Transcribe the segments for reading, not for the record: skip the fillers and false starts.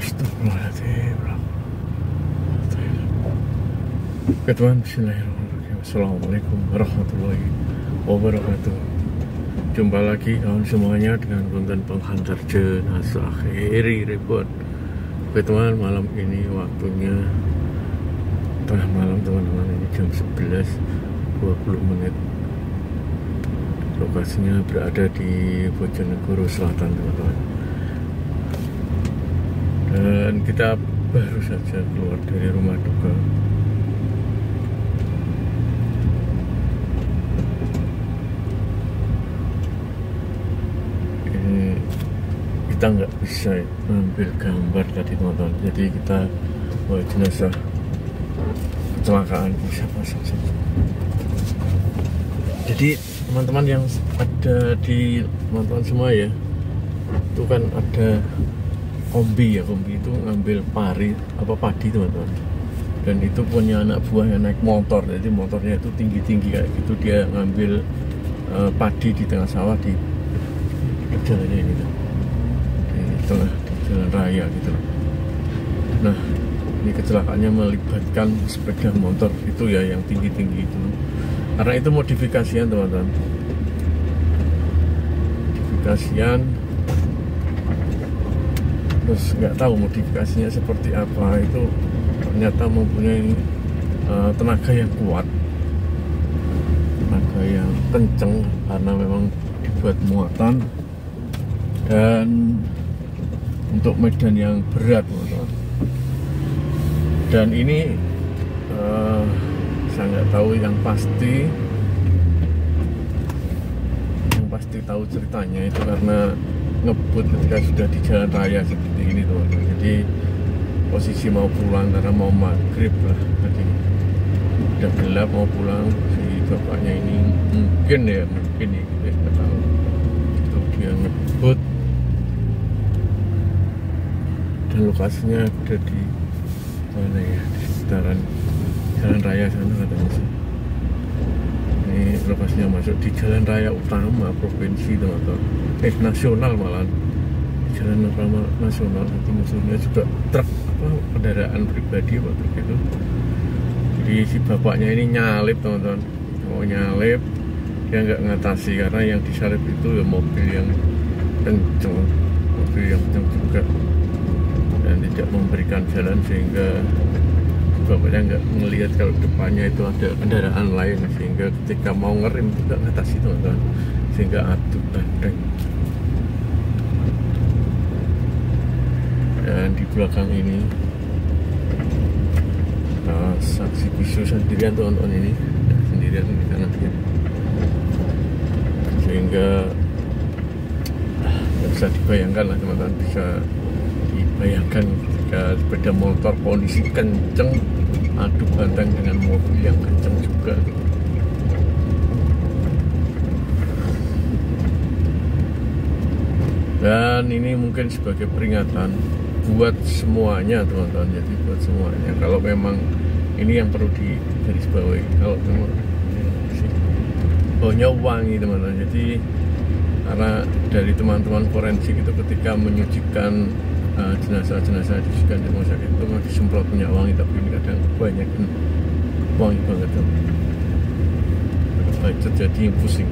Astagfirullahaladzim. Oke teman, bismillahirrahmanirrahim. Assalamualaikum warahmatullahi wabarakatuh. Jumpa lagi kawan semuanya dengan konten penghantar jenazah Heri Reborn. Oke teman, malam ini waktunya tengah malam teman-teman, ini jam 11.20. Lokasinya berada di Bojonegoro Selatan teman-teman. Dan kita baru saja keluar dari rumah duka. Ini kita nggak bisa ambil gambar tadi teman-teman. Jadi kita bawa jenazah kecelakaan siapa saja. Jadi teman-teman yang ada di teman-teman semua ya, itu kan ada kombi ya, kombi itu ngambil padi teman-teman, dan itu punya anak buah yang naik motor, jadi motornya itu tinggi-tinggi kayak gitu, dia ngambil padi di tengah sawah di jalannya ini tuh, di tengah di jalan raya gitu. Nah ini kecelakaannya melibatkan sepeda motor itu ya, yang tinggi-tinggi itu, karena itu modifikasian teman-teman, modifikasian. Terus nggak tahu modifikasinya seperti apa, itu ternyata mempunyai tenaga yang kuat, tenaga yang kenceng, karena memang dibuat muatan dan untuk medan yang berat teman-teman. Dan ini saya nggak tahu yang pasti tahu ceritanya itu karena ngebut ketika sudah di jalan raya seperti ini teman-teman. Jadi posisi mau pulang karena mau maghrib lah, tadi udah gelap mau pulang, si bapaknya ini mungkin ya nggak tahu itu dia ngebut, dan lokasinya ada di mana ya, di sekitaran jalan raya sana katanya sih. Ini lokasinya masuk di jalan raya utama provinsi teman-teman, nasional malah, jalan utama nasional. Itu musuhnya juga truk, kendaraan pribadi apa truk itu. Jadi si bapaknya ini nyalip teman-teman, mau nyalip dia nggak ngatasi, karena yang disalip itu ya mobil yang kenceng juga, dan tidak memberikan jalan, sehingga bapaknya nggak melihat kalau depannya itu ada kendaraan lain, sehingga ketika mau ngerem juga ngatasi teman-teman, sehingga adu bandeng. Dan di belakang ini saksi bisu sendirian teman-teman, ini sendirian di sana dia, sehingga nggak bisa dibayangkan lah teman-teman, bisa dibayangkan ketika sepeda motor kondisi kenceng adu banteng dengan mobil yang kenceng juga. Dan ini mungkin sebagai peringatan buat semuanya teman-teman, jadi buat semuanya, kalau memang ini yang perlu digarisbawahi, kalau memang baunya wangi teman-teman. Jadi karena dari teman-teman forensik itu ketika menyucikan jenazah-jenazah disucikan di rumah sakit itu disemprot minyak wangi, tapi ini kadang banyak wangi banget bacot, jadi pusing.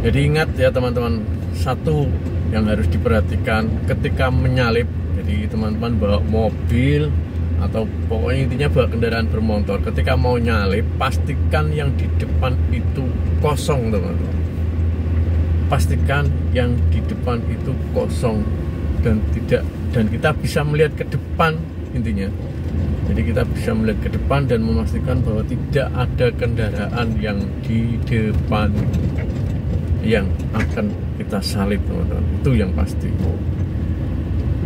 Jadi ingat ya teman-teman, satu yang harus diperhatikan ketika menyalip, jadi teman-teman bawa mobil atau pokoknya intinya bawa kendaraan bermotor, ketika mau nyalip pastikan yang di depan itu kosong teman-teman, pastikan yang di depan itu kosong dan kita bisa melihat ke depan intinya. Jadi kita bisa melihat ke depan dan memastikan bahwa tidak ada kendaraan yang di depan yang akan kita salib teman-teman, itu yang pasti.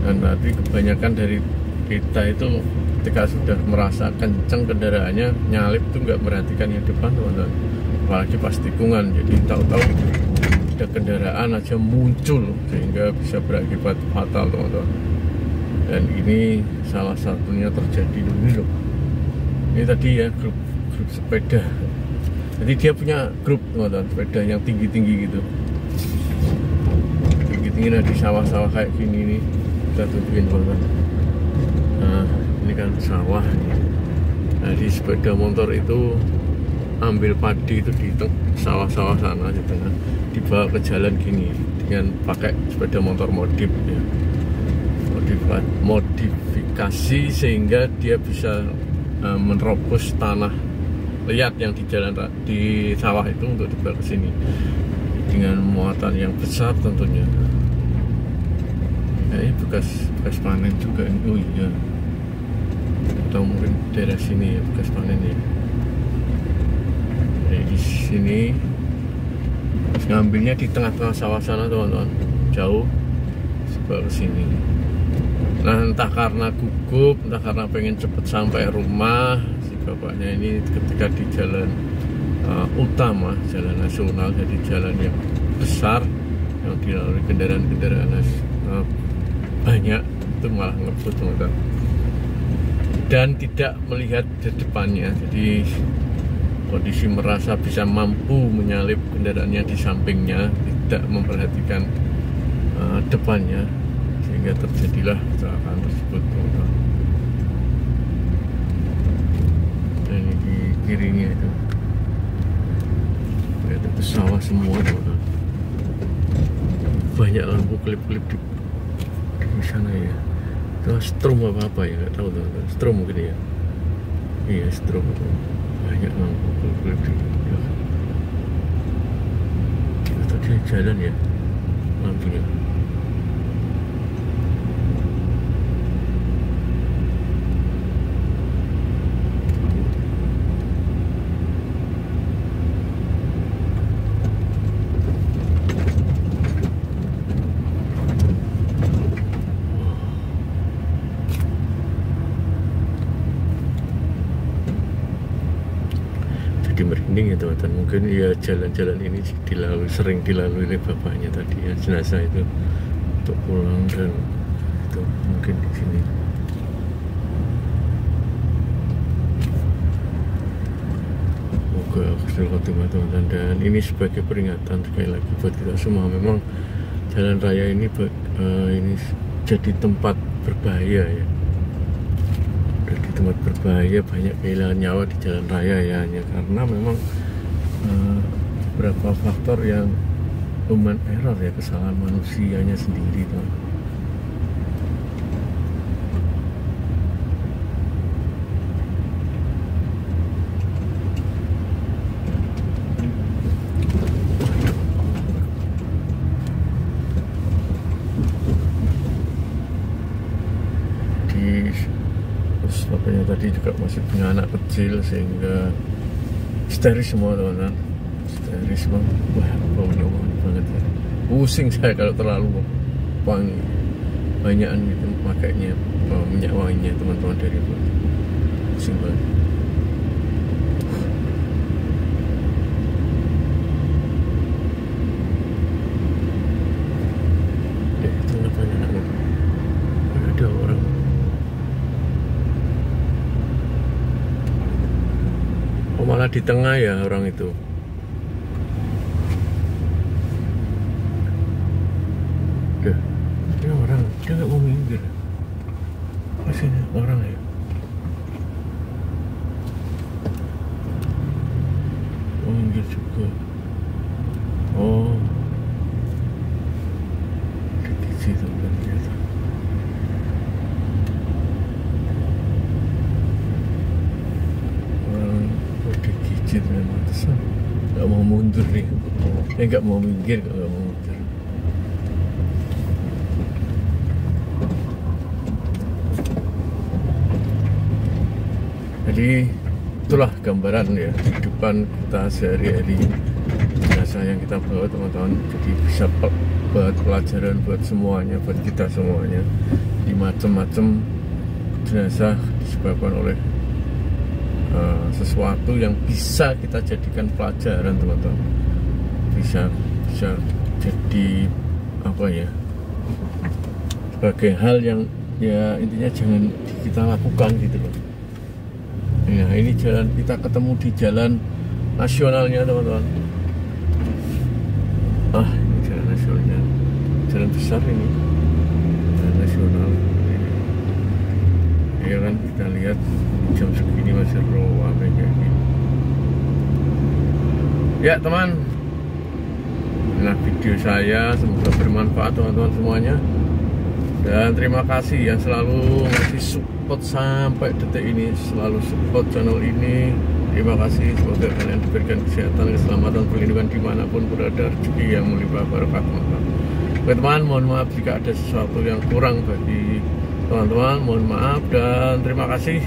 Dan nanti kebanyakan dari kita itu ketika sudah merasa kenceng kendaraannya, nyalip itu nggak perhatikan yang depan teman-teman, apalagi pas tikungan. Jadi tahu-tahu ada kendaraan aja muncul sehingga bisa berakibat fatal teman-teman. Dan ini salah satunya terjadi dulu loh. Ini tadi ya grup sepeda. Jadi dia punya grup teman-teman, sepeda yang tinggi-tinggi gitu, tinggi-tinggi. Nah di sawah-sawah kayak gini nih, kita tunjukin teman-teman. Nah ini kan sawah nih. Nah di sepeda motor itu ambil padi itu di sawah-sawah sana di tengah, dibawa ke jalan gini dengan pakai sepeda motor modif ya, modifikasi sehingga dia bisa menerobos tanah liat yang di jalan di sawah itu untuk dibawa ke sini dengan muatan yang besar tentunya. Ya, ini bekas panen juga ini. Oh iya, atau mungkin daerah sini ya bekas panen ya. Jadi di sini ngambilnya di tengah-tengah sawah sana teman-teman, jauh dibawa ke sini. Nah entah karena gugup, entah karena pengen cepet sampai rumah, si bapaknya ini ketika di jalan utama, jalan nasional, jadi jalan yang besar yang dilalui kendaraan-kendaraan banyak, itu malah ngebut teman-teman, dan tidak melihat di depannya. Jadi kondisi merasa bisa mampu menyalip kendaraannya di sampingnya, tidak memperhatikan depannya, sehingga terjadilah kecelakaan tersebut teman-teman. Dan ini di kirinya itu sawah semua teman-teman. Banyak lampu klip-klip di sana ya. Itu strom apa ya, nggak tahu teman-teman. Strom mungkin ya. Iya strom itu. Banyak lampu klip-klip di belakang. Tadi jalan ya lampunya. Merinding ya teman-teman. Mungkin ya jalan-jalan ini sering dilalui oleh bapaknya tadi ya, jenazah itu untuk pulang, dan itu mungkin di sini. Semoga khusnul khotimah teman-teman, dan ini sebagai peringatan sekali lagi buat kita semua. Memang jalan raya ini ini jadi tempat berbahaya ya. Di tempat berbahaya, banyak kehilangan nyawa di jalan raya ya, hanya karena memang beberapa faktor yang human error ya, kesalahan manusianya sendiri tuh. Bapaknya tadi juga masih punya anak kecil, sehingga histeris semua teman-teman, histeris semua. Wah baunya wangi banget ya, pusing saya kalau terlalu wangi, banyakan gitu makanya minyak wanginya teman-teman dari bawah, pusing banget. Itu ngapain anaknya? Ada orang. Malah di tengah ya orang itu. Ini orang, dia nggak mau minggir. Masih ini orang ya. Mau minggir juga. Oh, di situ kan ternyata. Digigit memang, nggak mau mundur nih, nggak mau minggir, nggak mau mundur. Jadi itulah gambaran ya kehidupan kita sehari-hari, jenazah yang kita bawa teman-teman. Jadi bisa buat pelajaran buat semuanya, buat kita semuanya. Di macam-macam jenazah disebabkan oleh sesuatu yang bisa kita jadikan pelajaran teman-teman, bisa jadi apa ya, sebagai hal yang ya intinya jangan kita lakukan gitu loh. Nah ini jalan, kita ketemu di jalan nasionalnya teman-teman. Ini jalan nasionalnya, jalan besar ini, jalan nasional. nasional. Ya kan, kita lihat jam segini masih ramai kayak gini. Ya teman, nah video saya semoga bermanfaat teman-teman semuanya, dan terima kasih yang selalu masih support sampai detik ini, selalu support channel ini. Terima kasih, semoga kalian diberikan kesehatan, keselamatan, perlindungan dimanapun berada, rezeki yang melimpah, barokah teman-teman. Teman-teman, mohon maaf jika ada sesuatu yang kurang bagi teman-teman, mohon maaf dan terima kasih.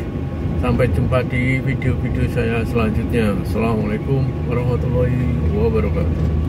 Sampai jumpa di video-video saya selanjutnya. Assalamualaikum warahmatullahi wabarakatuh.